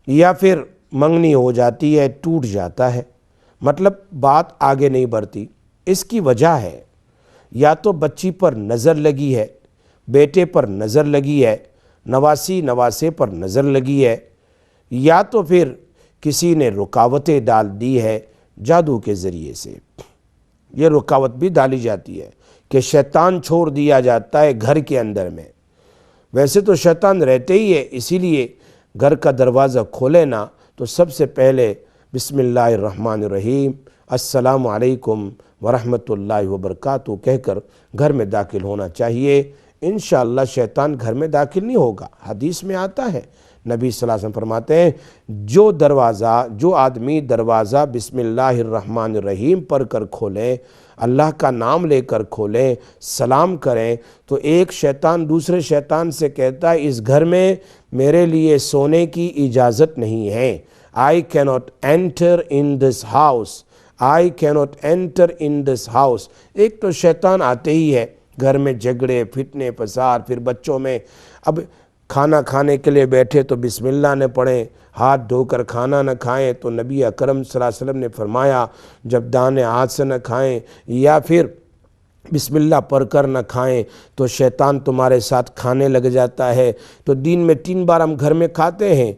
یا پھر منگنی ہو جاتی ہے، ٹوٹ جاتا ہے، مطلب بات آگے نہیں بڑھتی۔ اس کی وجہ ہے یا تو بچی پر نظر لگی ہے، بیٹے پر نظر لگی ہے، نواسے پر نظر لگی ہے، یا تو پھر کسی نے رکاوٹیں ڈال دی ہے جادو کے ذریعے سے۔ یہ رکاوٹ بھی ڈالی جاتی ہے کہ شیطان چھوڑ دیا جاتا ہے گھر کے اندر میں۔ ویسے تو شیطان رہتے ہی ہے، اسی لیے گھر کا دروازہ کھولے نا تو سب سے پہلے بسم اللہ الرحمن الرحیم، السلام علیکم ورحمۃ اللہ وبرکاتہ کہہ کر گھر میں داخل ہونا چاہیے۔ انشاءاللہ شیطان گھر میں داخل نہیں ہوگا۔ حدیث میں آتا ہے، نبی صلی اللہ علیہ وسلم فرماتے ہیں جو آدمی دروازہ بسم اللہ الرحمن الرحیم پڑھ کر کھولیں، اللہ کا نام لے کر کھولیں، سلام کریں، تو ایک شیطان دوسرے شیطان سے کہتا ہے اس گھر میں میرے لیے سونے کی اجازت نہیں ہے، I cannot enter in this house، I cannot enter in this house۔ ایک تو شیطان آتے ہی ہے گھر میں، جھگڑے، فتنے، فساد، پھر بچوں میں، اب کھانا کھانے کے لیے بیٹھے تو بسم اللہ نہ پڑھیں، ہاتھ دھو کر کھانا نہ کھائیں، تو نبی اکرم صلی اللہ علیہ وسلم نے فرمایا جب دانے ہاتھ سے نہ کھائیں یا پھر بسم اللہ پڑھ کر نہ کھائیں تو شیطان تمہارے ساتھ کھانے لگ جاتا ہے۔ تو دن میں 3 بار ہم گھر میں کھاتے ہیں،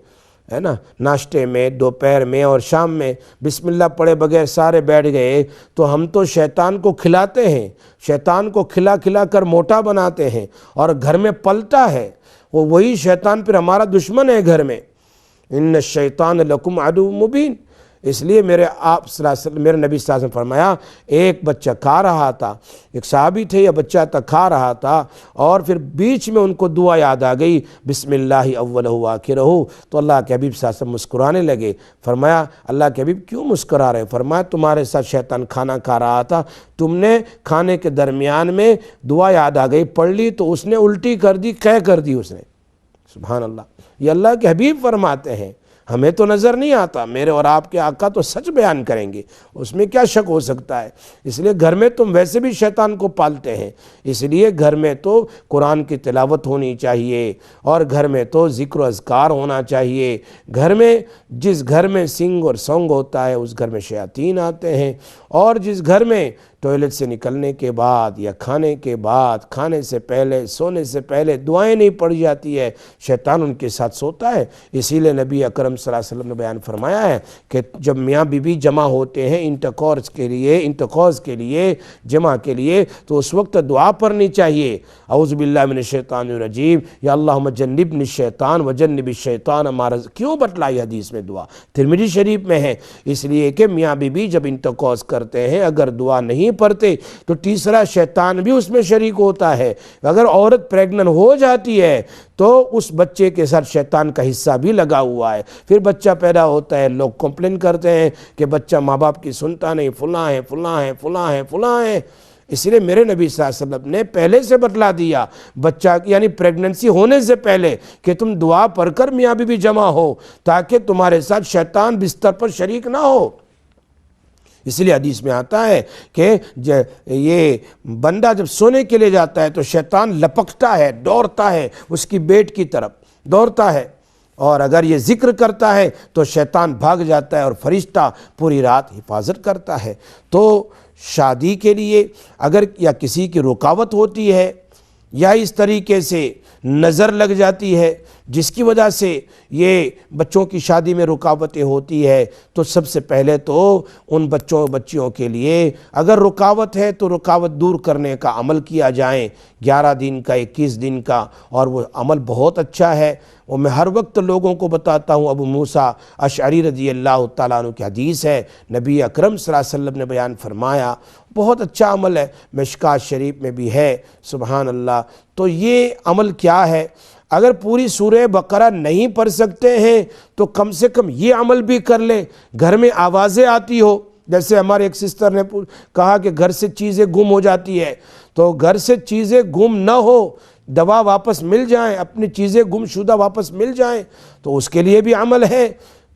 ہے نا، ناشتے میں، دوپہر میں اور شام میں بسم اللہ پڑھے بغیر سارے بیٹھ گئے تو ہم تو شیطان کو کھلاتے ہیں، شیطان کو کھلا کھلا کر موٹا بناتے ہیں اور گھر میں پلتا ہے، وہی شیطان پھر ہمارا دشمن ہے گھر میں۔ ان الشیطان لکم عدو مبین۔ اس لیے میرے آپ صلی اللہ علیہ وسلم، میرے نبی صلی اللہ علیہ وسلم فرمایا، ایک بچہ کھا رہا تھا، ایک صحابی تھے، یہ بچہ تھا کھا رہا تھا اور پھر بیچ میں ان کو دعا یاد آ گئی، بسم اللہ اولہ وآخرہ، تو اللہ کے حبیب صلی اللہ علیہ وسلم مسکرانے لگے۔ فرمایا اللہ کے حبیب کیوں مسکرا رہے؟ فرمایا تمہارے ساتھ شیطان کھانا کھا رہا تھا، تم نے کھانے کے درمیان میں دعا یاد آ گئی پڑھ لی تو اس نے الٹی کر دی، قے کر دی اس نے۔ سبحان اللہ، یہ اللہ کے حبیب فرماتے ہیں، ہمیں تو نظر نہیں آتا، میرے اور آپ کے آقا تو سچ بیان کریں گے، اس میں کیا شک ہو سکتا ہے؟ اس لیے گھر میں تم ویسے بھی شیطان کو پالتے ہیں، اس لیے گھر میں تو قرآن کی تلاوت ہونی چاہیے اور گھر میں تو ذکر و اذکار ہونا چاہیے۔ گھر میں، جس گھر میں سنگ اور سونگ ہوتا ہے اس گھر میں شیاطین آتے ہیں، اور جس گھر میں ٹوائلٹ سے نکلنے کے بعد یا کھانے کے بعد، کھانے سے پہلے، سونے سے پہلے دعائیں نہیں پڑھی جاتی ہے، شیطان ان کے ساتھ سوتا ہے۔ اسی لیے نبی اکرم صلی اللہ علیہ وسلم نے بیان فرمایا ہے کہ جب میاں بیوی جمع ہوتے ہیں انٹرکورس کے لیے جمع کے لیے، تو اس وقت دعا پڑھنی چاہیے، اعوذ باللہ من الشیطان الرجیم، یا اللہم جنبنی الشیطان وجنب الشیطان ما رزق۔ کیوں بتلائی حدیث میں دعا؟ ترمذی شریف میں ہے، اس لیے کہ میاں بیوی جب انٹرکورس کرتے ہیں اگر دعا نہیں پڑھتے تو تیسرا شیطان بھی اس میں شریک ہوتا ہے۔ اگر عورت پریگننٹ ہو جاتی ہے تو اس بچے کے ساتھ شیطان کا حصہ بھی لگا ہوا ہے، پھر بچہ پیدا ہوتا ہے، لوگ کمپلین کرتے ہیں کہ بچہ ماں باپ کی سنتا نہیں، فلاں ہے فلاں ہے فلاں ہے فلاں ہے۔ اس لیے میرے نبی صلی اللہ علیہ وسلم نے پہلے سے بتلا دیا، بچہ یعنی پریگننسی ہونے سے پہلے، کہ تم دعا پڑھ کر میاں بیوی جمع ہو تاکہ تمہارے ساتھ شیطان بستر پر شریک نہ ہو۔ اس لیے حدیث میں آتا ہے کہ یہ بندہ جب سونے کے لیے جاتا ہے تو شیطان لپکتا ہے، دوڑتا ہے اس کی بیٹ کی طرف دوڑتا ہے، اور اگر یہ ذکر کرتا ہے تو شیطان بھاگ جاتا ہے اور فرشتہ پوری رات حفاظت کرتا ہے۔ تو شادی کے لیے اگر یا کسی کی رکاوٹ ہوتی ہے یا اس طریقے سے نظر لگ جاتی ہے جس کی وجہ سے یہ بچوں کی شادی میں رکاوٹیں ہوتی ہے، تو سب سے پہلے تو ان بچیوں کے لیے اگر رکاوٹ ہے تو رکاوٹ دور کرنے کا عمل کیا جائیں، 11 دن کا، 21 دن کا، اور وہ عمل بہت اچھا ہے۔ وہ میں ہر وقت لوگوں کو بتاتا ہوں، ابو موسیٰ اشعری رضی اللہ تعالیٰ عنہ کی حدیث ہے، نبی اکرم صلی اللہ علیہ وسلم نے بیان فرمایا، بہت اچھا عمل ہے، مشکات شریف میں بھی ہے، سبحان اللہ۔ تو یہ عمل کیا ہے؟ اگر پوری سورہ بقرہ نہیں پڑھ سکتے ہیں تو کم سے کم یہ عمل بھی کر لیں۔ گھر میں آوازیں آتی ہو، جیسے ہمارے ایک سسٹر نے کہا کہ گھر سے چیزیں گم ہو جاتی ہے، تو گھر سے چیزیں گم نہ ہو، دوا واپس مل جائیں، اپنی چیزیں گم شدہ واپس مل جائیں، تو اس کے لیے بھی عمل ہے۔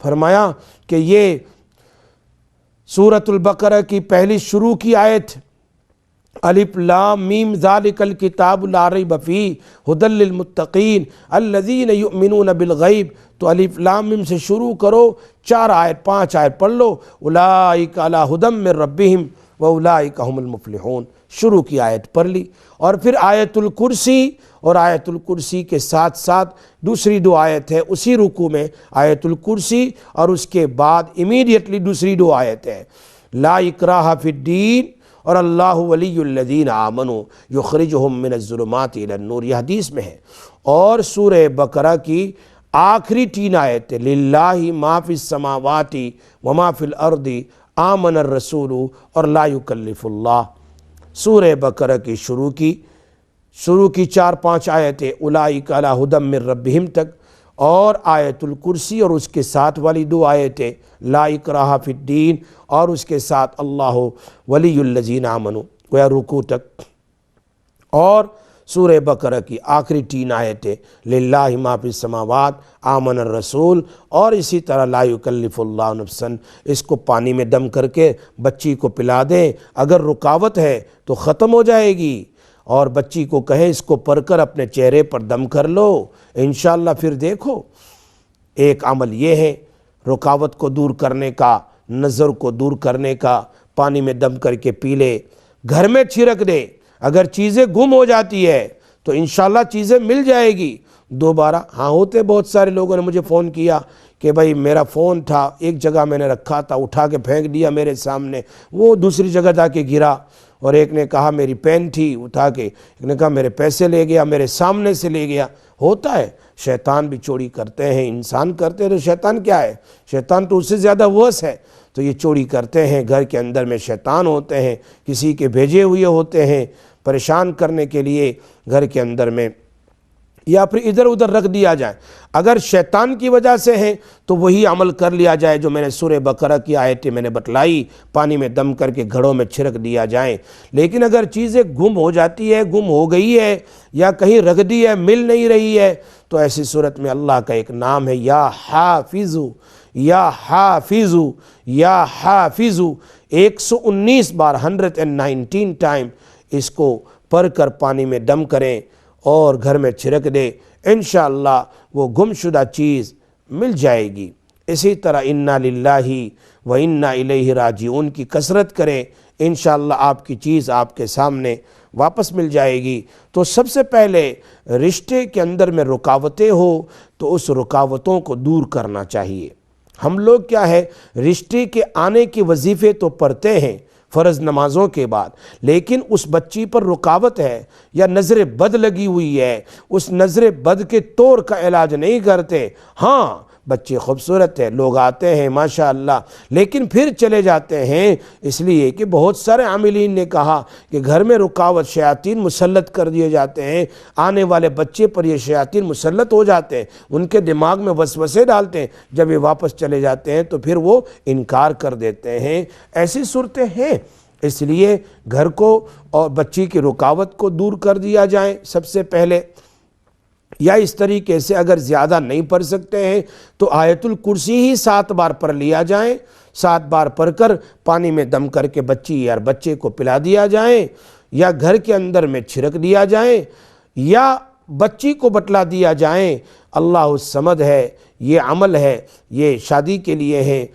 فرمایا کہ یہ سورۃ البقرہ کی پہلی شروع کی آیت، الف لام میم ذالک الکتاب لا ریب فیہ ھدی للمتقین الذین یؤمنون بالغیب، تو الف لام میم سے شروع کرو، 4 آیت 5 آیت پڑھ لو، اولئک علی ھدی من ربہم واولئک ھم المفلحون، شروع کی آیت پڑھ لی، اور پھر آیت الکرسی، اور آیت الکرسی کے ساتھ ساتھ دوسری 2 آیت ہے اسی رکوع میں، آیت الکرسی، اور اس کے بعد امیڈیٹلی دوسری 2 آیت ہے، لا اکراہ فی الدین اور اللہ ولی الذین آمنوا یخرجہم من الظلمات الی النور، یہ حدیث میں ہے۔ اور سورہ بقرہ کی آخری 3 آیتیں، للہ ما فی السماوات وما فی الارض آمن الرسول اور لا یکلف اللہ، سورہ بقرہ کی شروع کی 4-5 آیتیں اولئک علی ھدی من ربہم تک، اور آیت الکرسی اور اس کے ساتھ والی 2 آیتیں لا اکراہ فی الدین اور اس کے ساتھ اللہ ولی الذین آمنوا، گویا رکوع تک، اور سورہ بقرہ کی آخری 3 آیتیں للہ ما فی السماوات آمن الرسول، اور اسی طرح لا یکلف اللہ نفسا، اس کو پانی میں دم کر کے بچی کو پلا دیں، اگر رکاوٹ ہے تو ختم ہو جائے گی، اور بچی کو کہیں اس کو پڑھ کر اپنے چہرے پر دم کر لو، انشاءاللہ پھر دیکھو۔ ایک عمل یہ ہے رکاوٹ کو دور کرنے کا، نظر کو دور کرنے کا، پانی میں دم کر کے پی لے، گھر میں چھڑک دے، اگر چیزیں گم ہو جاتی ہے تو انشاءاللہ چیزیں مل جائے گی دوبارہ۔ ہاں ہوتے بہت سارے لوگوں نے مجھے فون کیا کہ بھائی میرا فون تھا ایک جگہ میں نے رکھا تھا, اٹھا کے پھینک دیا میرے سامنے, وہ دوسری جگہ جا کے گرا. اور ایک نے کہا میری پین تھی, اٹھا کے, ایک نے کہا میرے پیسے لے گیا, میرے سامنے سے لے گیا. ہوتا ہے, شیطان بھی چوری کرتے ہیں, انسان کرتے ہیں, تو شیطان کیا ہے, شیطان تو اس سے زیادہ ورس ہے. تو یہ چوری کرتے ہیں, گھر کے اندر میں شیطان ہوتے ہیں, کسی کے بھیجے ہوئے ہوتے ہیں پریشان کرنے کے لیے گھر کے اندر میں, یا پھر ادھر ادھر رکھ دیا جائے. اگر شیطان کی وجہ سے ہے تو وہی عمل کر لیا جائے جو میں نے سورہ بقرہ کی آیتیں میں نے بتلائی, پانی میں دم کر کے گھڑوں میں چھڑک دیا جائے. لیکن اگر چیزیں گم ہو جاتی ہے, گم ہو گئی ہے, یا کہیں رکھ دی ہے, مل نہیں رہی ہے, تو ایسی صورت میں اللہ کا ایک نام ہے یا حافظو, یا حافظو, یا حافظو. 119 بار 119 ٹائم اس کو پڑھ کر پانی میں دم کریں اور گھر میں چھڑک دے, انشاءاللہ وہ گم شدہ چیز مل جائے گی. اسی طرح انا للہ و انا الیہ راجعون کی کثرت کریں, انشاءاللہ آپ کی چیز آپ کے سامنے واپس مل جائے گی. تو سب سے پہلے رشتے کے اندر میں رکاوٹیں ہو تو اس رکاوٹوں کو دور کرنا چاہیے. ہم لوگ کیا ہے, رشتے کے آنے کے وظیفے تو پڑھتے ہیں فرض نمازوں کے بعد, لیکن اس بچی پر رکاوٹ ہے یا نظر بد لگی ہوئی ہے, اس نظر بد کے طور کا علاج نہیں کرتے. ہاں بچے خوبصورت ہے, لوگ آتے ہیں ماشاءاللہ, لیکن پھر چلے جاتے ہیں, اس لیے کہ بہت سارے عاملین نے کہا کہ گھر میں رکاوٹ شیاطین مسلط کر دیے جاتے ہیں, آنے والے بچے پر یہ شیاطین مسلط ہو جاتے ہیں, ان کے دماغ میں وسوسے ڈالتے ہیں, جب یہ واپس چلے جاتے ہیں تو پھر وہ انکار کر دیتے ہیں. ایسی صورتیں ہیں, اس لیے گھر کو اور بچی کی رکاوٹ کو دور کر دیا جائے سب سے پہلے. یا اس طریقے سے اگر زیادہ نہیں پڑھ سکتے ہیں تو آیت الکرسی ہی 7 بار پڑھ لیا جائیں, 7 بار پڑھ کر پانی میں دم کر کے بچی یا بچے کو پلا دیا جائے, یا گھر کے اندر میں چھڑک دیا جائے, یا بچی کو بتلا دیا جائے اللہ الصمد ہے, یہ عمل ہے, یہ شادی کے لیے ہے.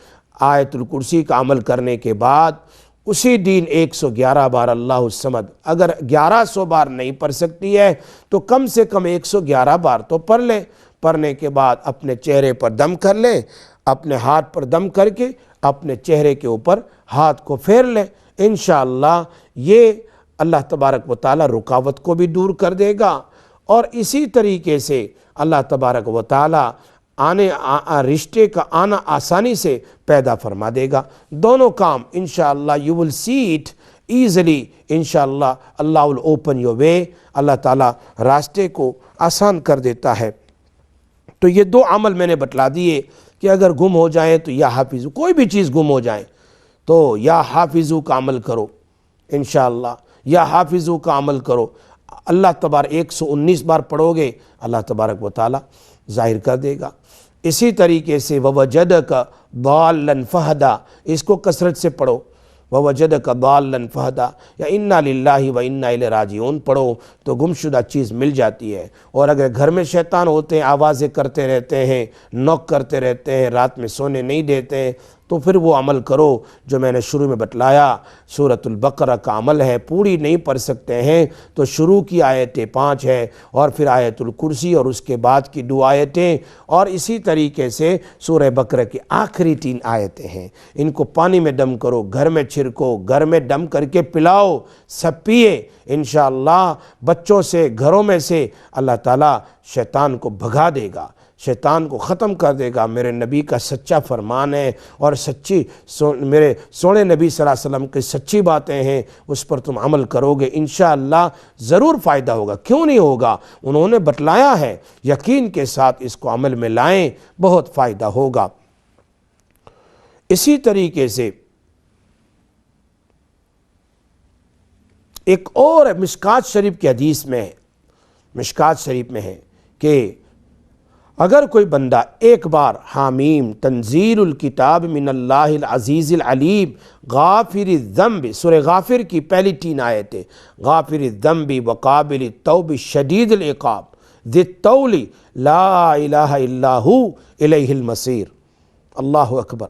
آیت الکرسی کا عمل کرنے کے بعد اسی دن 111 بار اللہ الصمد, اگر 1100 بار نہیں پڑھ سکتی ہے تو کم سے کم 111 بار تو پڑھ لیں. پڑھنے کے بعد اپنے چہرے پر دم کر لیں, اپنے ہاتھ پر دم کر کے اپنے چہرے کے اوپر ہاتھ کو پھیر لیں. انشاءاللہ یہ اللہ تبارک و تعالی رکاوٹ کو بھی دور کر دے گا, اور اسی طریقے سے اللہ تبارک و تعالی رشتے کا آنا آسانی سے پیدا فرما دے گا. دونوں کام انشاءاللہ you will see it easily, انشاءاللہ اللہ will open your way, اللہ تعالیٰ راستے کو آسان کر دیتا ہے. تو یہ 2 عمل میں نے بتلا دیے کہ اگر گم ہو جائیں تو یا حافظو, کوئی بھی چیز گم ہو جائیں تو یا حافظو کا عمل کرو, انشاءاللہ یا حافظو کا عمل کرو. اللہ تبارک 119 بار پڑھو گے, اللہ تبارک و تعالیٰ ظاہر کر دے گا. اسی طریقے سے وَوَجَدَكَ ضَالًّا فَهَدَىٰ, اس کو کثرت سے پڑھو. وَوَجَدَكَ ضَالًّا فَهَدَىٰ, یا اِنَّا لِلَّهِ وَإِنَّا إِلَيْهِ راجعون پڑھو تو گمشدہ چیز مل جاتی ہے. اور اگر گھر میں شیطان ہوتے ہیں, آوازیں کرتے رہتے ہیں, نوک کرتے رہتے ہیں, رات میں سونے نہیں دیتے ہیں, تو پھر وہ عمل کرو جو میں نے شروع میں بتلایا. سورۃ البقرہ کا عمل ہے, پوری نہیں پڑھ سکتے ہیں تو شروع کی آیتیں 5 ہے, اور پھر آیت الکرسی اور اس کے بعد کی 2 آیتیں, اور اسی طریقے سے سورہ بقرہ کی آخری 3 آیتیں ہیں. ان کو پانی میں دم کرو, گھر میں چھڑکو, گھر میں دم کر کے پلاؤ, سب پیے. انشاءاللہ بچوں سے, گھروں میں سے اللہ تعالیٰ شیطان کو بھگا دے گا, شیطان کو ختم کر دے گا. میرے نبی کا سچا فرمان ہے, اور سچی میرے سونے نبی صلی اللہ علیہ وسلم کی سچی باتیں ہیں, اس پر تم عمل کرو گے انشاءاللہ ضرور فائدہ ہوگا. کیوں نہیں ہوگا, انہوں نے بتلایا ہے, یقین کے ساتھ اس کو عمل میں لائیں, بہت فائدہ ہوگا. اسی طریقے سے ایک اور مشکات شریف کی حدیث میں ہے, مشکات شریف میں ہے کہ اگر کوئی بندہ ایک بار حامیم تنزیل الکتاب من اللہ العزیز العلیم غافر الذنب, سورہ غافر کی پہلی 3 آیتیں, غافر الذنب وقابل التوب شدید العقاب ذی الطول لا الہ الا ہو الیہ المصیر. اللہ اکبر,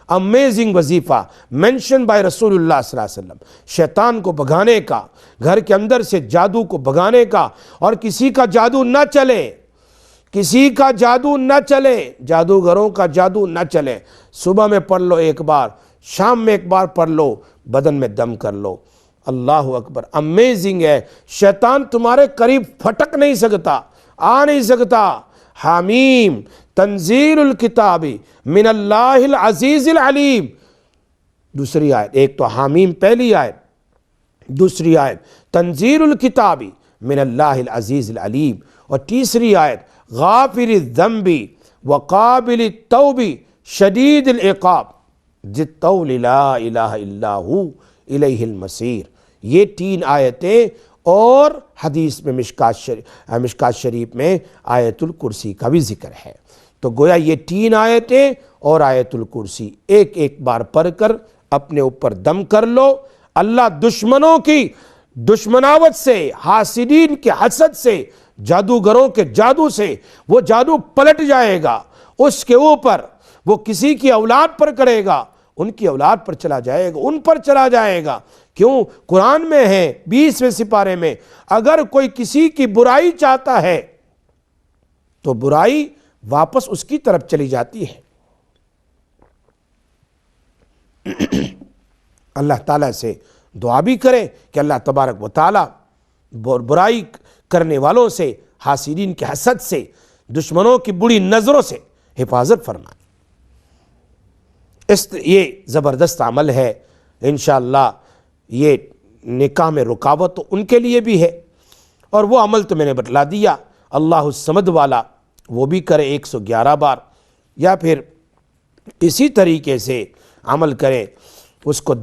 امیزنگ وظیفہ مینشن بائی رسول اللہ صلی اللہ علیہ وسلم. شیطان کو بھگانے کا, گھر کے اندر سے جادو کو بھگانے کا, اور کسی کا جادو نہ چلے, کسی کا جادو نہ چلے، جادوگروں کا جادو نہ چلے۔ صبح میں پڑھ لو ایک بار، شام میں ایک بار پڑھ لو، بدن میں دم کر لو۔ اللہ اکبر، امیزنگ ہے۔ شیطان تمہارے قریب پھٹک نہیں سکتا، آ نہیں سکتا۔ حامیم تنزیل الکتاب من اللہ العزیز العلیم، دوسری آیت، ایک تو حامیم پہلی آیت، دوسری آیت تنزیل الکتاب من اللہ العزیز العلیم، اور تیسری آیت غافر الذنب وقابل التوب شدید العقاب ذی الطول لا الہ الا ہو الیہ المصیر۔ یہ تین آیتیں، اور حدیث میں مشکات شریف میں آیت الکرسی کا بھی ذکر ہے۔ تو گویا یہ تین آیتیں اور آیت الکرسی ایک ایک بار پڑھ کر اپنے اوپر دم کر لو۔ اللہ دشمنوں کی دشمناوت سے، حاسدین کے حسد سے، جادوگروں کے جادو سے وہ جادو پلٹ جائے گا اس کے اوپر۔ وہ کسی کی اولاد پر کرے گا، ان کی اولاد پر چلا جائے گا، ان پر چلا جائے گا۔ کیوں؟ قرآن میں ہے 20ویں سپارے میں، اگر کوئی کسی کی برائی چاہتا ہے تو برائی واپس اس کی طرف چلی جاتی ہے۔ اللہ تعالیٰ سے دعا بھی کرے کہ اللہ تبارک و تعالیٰ برائی کرنے والوں سے، حاسدین کے حسد سے، دشمنوں کی بری نظروں سے حفاظت فرمائے۔ یہ زبردست عمل ہے انشاءاللہ۔ یہ نکاح میں رکاوٹ تو ان کے لیے بھی ہے، اور وہ عمل تو میں نے بتلا دیا، اللہ الصمد والا، وہ بھی کرے 111 بار، یا پھر اسی طریقے سے عمل کرے، اس کو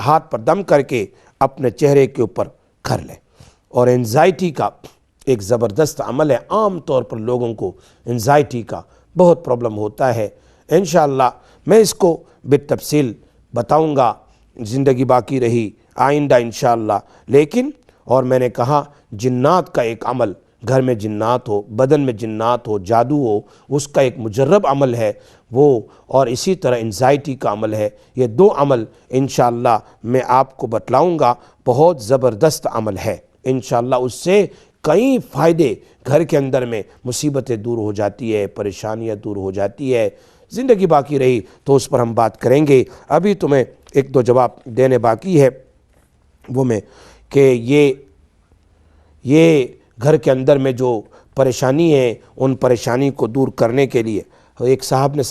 ہاتھ پر دم کر کے اپنے چہرے کے اوپر کر لے۔ اور انزائٹی کا ایک زبردست عمل ہے، عام طور پر لوگوں کو انزائٹی کا بہت پرابلم ہوتا ہے۔ انشاءاللہ میں اس کو بالتفصیل بتاؤں گا، زندگی باقی رہی آئندہ انشاءاللہ۔ لیکن اور میں نے کہا جنات کا ایک عمل، گھر میں جنات ہو، بدن میں جنات ہو، جادو ہو، اس کا ایک مجرب عمل ہے وہ، اور اسی طرح انزائٹی کا عمل ہے۔ یہ دو عمل انشاءاللہ میں آپ کو بتلاؤں گا، بہت زبردست عمل ہے انشاءاللہ۔ اس سے کئی فائدے، گھر کے اندر میں مصیبتیں دور ہو جاتی ہے، پریشانیاں دور ہو جاتی ہے۔ زندگی باقی رہی تو اس پر ہم بات کریں گے۔ ابھی تمہیں ایک دو جواب دینے باقی ہے، وہ میں کہ یہ گھر کے اندر میں جو پریشانی ہے، ان پریشانی کو دور کرنے کے لیے ایک صاحب نے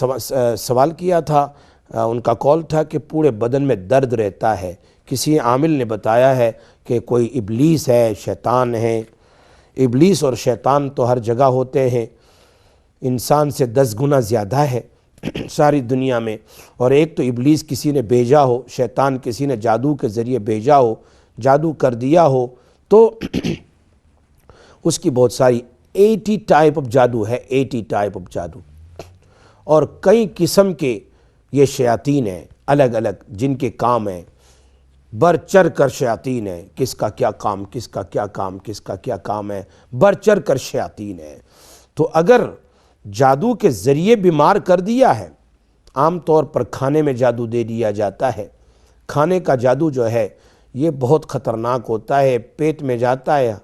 سوال کیا تھا، ان کا کال تھا کہ پورے بدن میں درد رہتا ہے۔ کسی عامل نے بتایا ہے کہ کوئی ابلیس ہے، شیطان ہے۔ ابلیس اور شیطان تو ہر جگہ ہوتے ہیں، انسان سے 10 گنا زیادہ ہے ساری دنیا میں۔ اور ایک تو ابلیس کسی نے بھیجا ہو، شیطان کسی نے جادو کے ذریعے بھیجا ہو، جادو کر دیا ہو، تو اس کی بہت ساری 80 ٹائپ آف جادو ہے، 80 ٹائپ آف جادو، اور کئی قسم کے یہ شیاطین ہیں الگ الگ جن کے کام ہیں، بڑھ چڑھ کر شیاطین ہیں، کس کا کیا کام، کس کا کیا کام، کس کا کیا کام ہے، بڑھ چڑھ کر شیاطین ہیں۔ تو اگر جادو کے ذریعے بیمار کر دیا ہے، عام طور پر کھانے میں جادو دے دیا جاتا ہے۔ کھانے کا جادو جو ہے یہ بہت خطرناک ہوتا ہے، پیٹ میں جاتا ہے،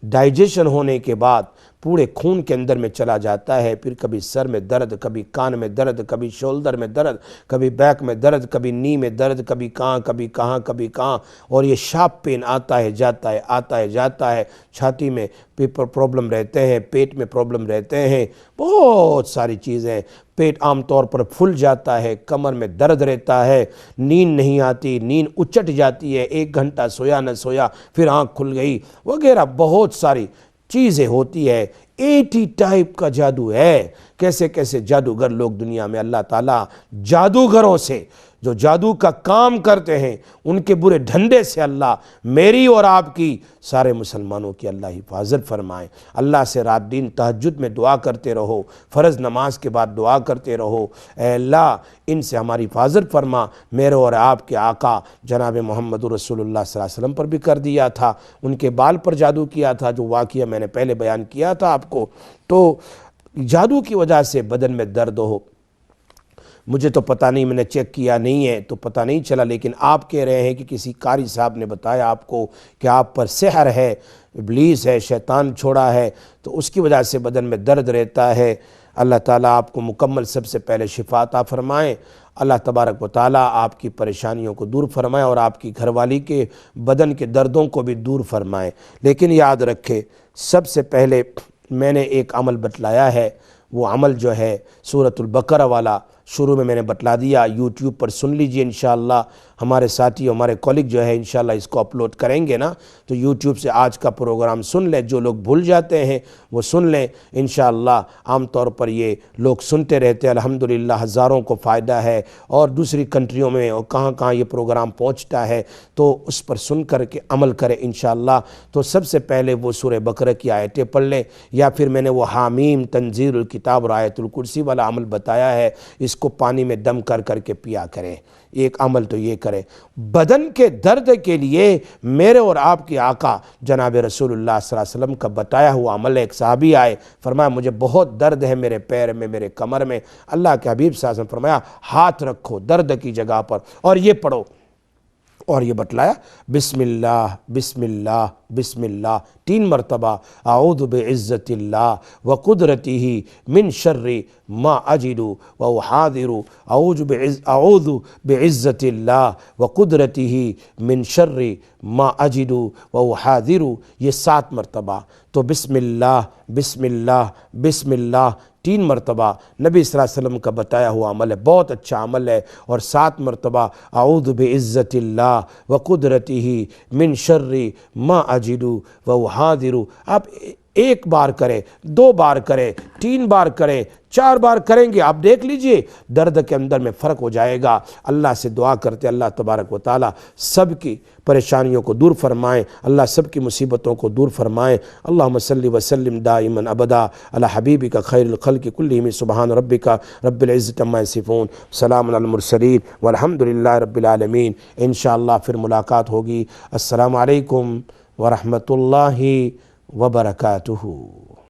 ڈائجیشن ہونے کے بعد پورے خون کے اندر میں چلا جاتا ہے، پھر کبھی سر میں درد، کبھی کان میں درد، کبھی شولڈر میں درد، کبھی بیک میں درد، کبھی نی میں درد، کبھی کہاں کبھی کہاں کبھی کہاں، اور یہ شارپ پین آتا ہے جاتا ہے، آتا ہے جاتا ہے۔ چھاتی میں پرابلم رہتے ہیں، پیٹ میں پرابلم رہتے ہیں، بہت ساری چیزیں۔ پیٹ عام طور پر پھول جاتا ہے، کمر میں درد رہتا ہے، نیند نہیں آتی، نیند اچٹ جاتی ہے، 1 گھنٹہ سویا نہ سویا، پھر آنکھ کھل گئی وغیرہ، بہت ساری چیزیں ہوتی ہے۔ 80 ٹائپ کا جادو ہے۔ کیسے کیسے جادوگر لوگ دنیا میں، اللہ تعالیٰ جادوگروں سے جو جادو کا کام کرتے ہیں ان کے برے ڈھنڈے سے اللہ میری اور آپ کی، سارے مسلمانوں کی اللہ حفاظت فرمائے۔ اللہ سے رات دن تہجد میں دعا کرتے رہو، فرض نماز کے بعد دعا کرتے رہو، اے اللہ ان سے ہماری حفاظت فرما۔ میرے اور آپ کے آقا جناب محمد رسول اللہ صلی اللہ علیہ وسلم پر بھی کر دیا تھا، ان کے بال پر جادو کیا تھا، جو واقعہ میں نے پہلے بیان کیا تھا آپ کو۔ تو جادو کی وجہ سے بدن میں درد ہو، مجھے تو پتہ نہیں، میں نے چیک کیا نہیں ہے تو پتہ نہیں چلا، لیکن آپ کہہ رہے ہیں کہ کسی قاری صاحب نے بتایا آپ کو کہ آپ پر سحر ہے، ابلیس ہے، شیطان چھوڑا ہے، تو اس کی وجہ سے بدن میں درد رہتا ہے۔ اللہ تعالیٰ آپ کو مکمل سب سے پہلے شفا عطا فرمائیں۔ اللہ تبارک و تعالیٰ آپ کی پریشانیوں کو دور فرمائے اور آپ کی گھر والی کے بدن کے دردوں کو بھی دور فرمائے۔ لیکن یاد رکھے، سب سے پہلے میں نے ایک عمل بتلایا ہے، وہ عمل جو ہے سورۃ البقرہ والا شروع میں نے بتلا دیا، یوٹیوب پر سن لیجئے انشاءاللہ۔ ہمارے ساتھی ہمارے کالگ جو ہے انشاءاللہ اس کو اپلوڈ کریں گے نا، تو یوٹیوب سے آج کا پروگرام سن لیں، جو لوگ بھول جاتے ہیں وہ سن لیں انشاءاللہ۔ عام طور پر یہ لوگ سنتے رہتے ہیں، الحمدللہ ہزاروں کو فائدہ ہے، اور دوسری کنٹریوں میں اور کہاں کہاں یہ پروگرام پہنچتا ہے، تو اس پر سن کر کے عمل کریں انشاءاللہ۔ تو سب سے پہلے وہ سورہ بقرہ کی آیتیں پڑھ لیں، یا پھر میں نے وہ حامیم تنزیل الکتاب اور آیت الکرسی والا عمل بتایا ہے، اس کو پانی میں دم کر کر کے پیا کریں۔ ایک عمل تو یہ کرے۔ بدن کے درد کے لیے میرے اور آپ کے آقا جناب رسول اللہ صلی اللہ علیہ وسلم کا بتایا ہوا عمل ہے۔ ایک صحابی آئے، فرمایا مجھے بہت درد ہے میرے پیر میں، میرے کمر میں۔ اللہ کے حبیب صلی اللہ علیہ وسلم فرمایا ہاتھ رکھو درد کی جگہ پر اور یہ پڑھو، اور یہ بتلایا بسم اللہ بسم اللہ بسم اللہ 3 مرتبہ، اعوذ بعزت اللہ وقدرتہ من شر ما اجد واحاذر، اعوذ بعزت اللہ وقدرتہ من شر ما اجد واحاذر، یہ 7 مرتبہ۔ تو بسم اللہ بسم اللہ بسم اللہ 3 مرتبہ نبی صلی اللہ علیہ وسلم کا بتایا ہوا عمل ہے، بہت اچھا عمل ہے۔ اور 7 مرتبہ اعوذ بعزت اللہ وقدرتہ من شر ما اجد واحاذر۔ آپ 1 بار کریں، 2 بار کریں، 3 بار کریں، 4 بار کریں گے، آپ دیکھ لیجئے درد کے اندر میں فرق ہو جائے گا۔ اللہ سے دعا کرتے اللہ تبارک و تعالی سب کی پریشانیوں کو دور فرمائیں، اللہ سب کی مصیبتوں کو دور فرمائیں۔ اللہم صلی وسلم دائما ابدا علی حبیبک خیر الخلق کلہم، سبحان ربک رب العزت عما یصفون، سلام علی المرسلین والحمدللہ رب العالمین۔ انشاءاللہ پھر ملاقات ہوگی۔ السلام علیکم ورحمۃ اللہ وبرکاتہ۔